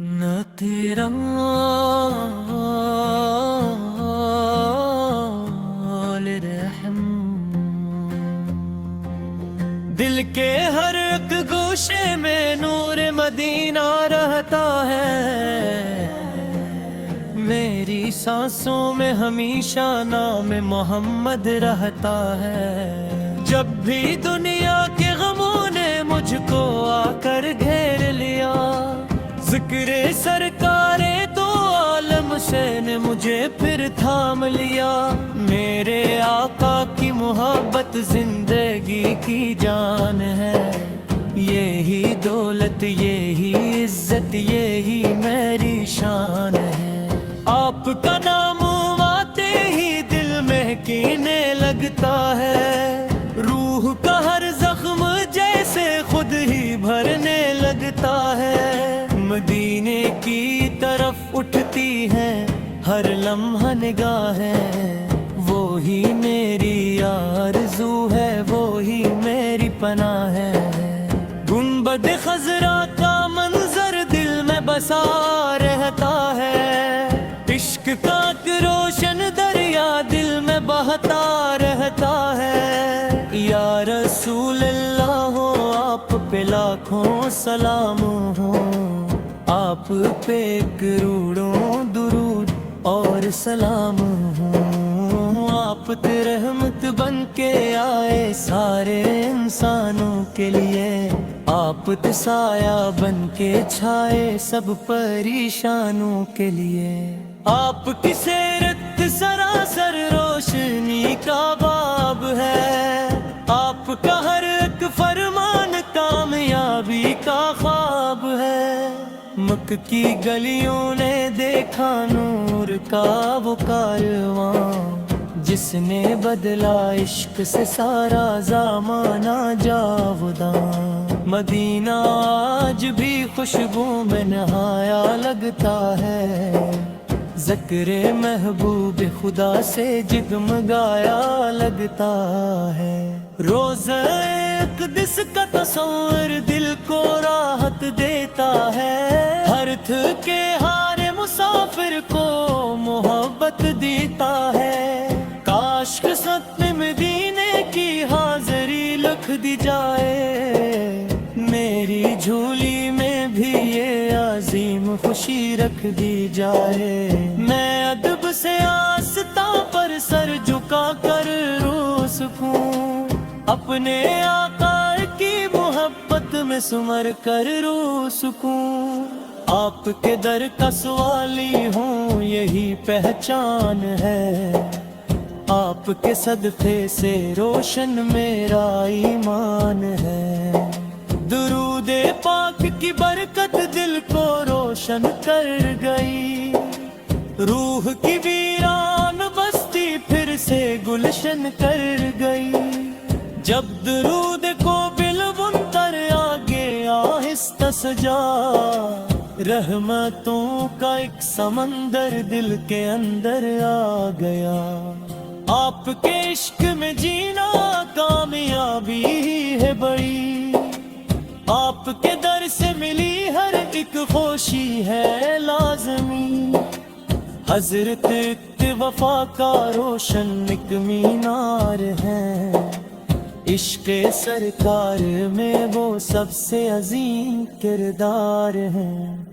نہ تیرا رحم دل کے ہر ایک گوشے میں نور مدینہ رہتا ہے، میری سانسوں میں ہمیشہ نام محمد رہتا ہے۔ جب بھی دنیا کے غموں نے مجھ کو آ کر گھیر لیا، ذکر سرکار دو عالم سے نے مجھے پھر تھام لیا۔ میرے آقا کی محبت زندگی کی جان ہے، یہی دولت یہی عزت یہی میری شان ہے۔ آپ کا نام آتے ہی دل میں کینے لگتا ہے، روح کا ہر زخم جیسے خود ہی بھرنے لگتا ہے۔ مدینے کی طرف اٹھتی ہے ہر لمحہ نگاہیں، وہی میری آرزو ہے وہی میری پناہ ہے۔ گنبد خضرا کا منظر دل میں بسا رہتا ہے، عشق کا ایک روشن دریا دل میں بہتا رہتا ہے۔ یا رسول اللہ ہو آپ پہ لاکھوں سلام ہو، آپ پہ کروڑوں درود اور سلام ہوں۔ آپ رحمت بن کے آئے سارے انسانوں کے لیے، آپ سایہ بن کے چھائے سب پریشانوں کے لیے۔ آپ کی سیرت سراسر روشنی کا باب ہے، آپ کا ہر ایک فرمان کامیابی کا خواب ہے۔ مکہ کی گلیوں نے دیکھا نور کا وہ کارواں، جس نے بدلا عشق سے سارا زمانہ جاوداں۔ مدینہ آج بھی خوشبو میں نہایا لگتا ہے، ذکر محبوب خدا سے جگمگایا لگتا ہے۔ روزہ اقدس کا تصور دل کو راحت دیتا ہے، ہر تھکے ہارے مسافر کو محبت دیتا ہے۔ کاش قسمت میں مدینے کی حاضری لکھ دی جائے، میری جھولی میں بھی یہ عظیم خوشی رکھ دی جائے۔ میں ادب سے آستاں پر سر جھکا کر رو سکوں، اپنے آقا کی محبت میں سمر کر رو سکوں۔ آپ کے در کا سوالی ہوں یہی پہچان ہے، آپ کے صدقے سے روشن میرا ایمان ہے۔ درود پاک کی برکت دل کو روشن کر گئی، روح کی ویران بستی پھر سے گلشن کر گئی۔ جب درود کو بلبنتر آگے آہستہ سجا، رحمتوں کا ایک سمندر دل کے اندر آ گیا۔ آپ کے عشق میں جینا کامیابی ہے بڑی، آپ کے در سے ملی ہر ایک خوشی ہے لازمی۔ حضرت وفا کا روشن ایک مینار ہے، عشق سرکار میں وہ سب سے عظیم کردار ہیں۔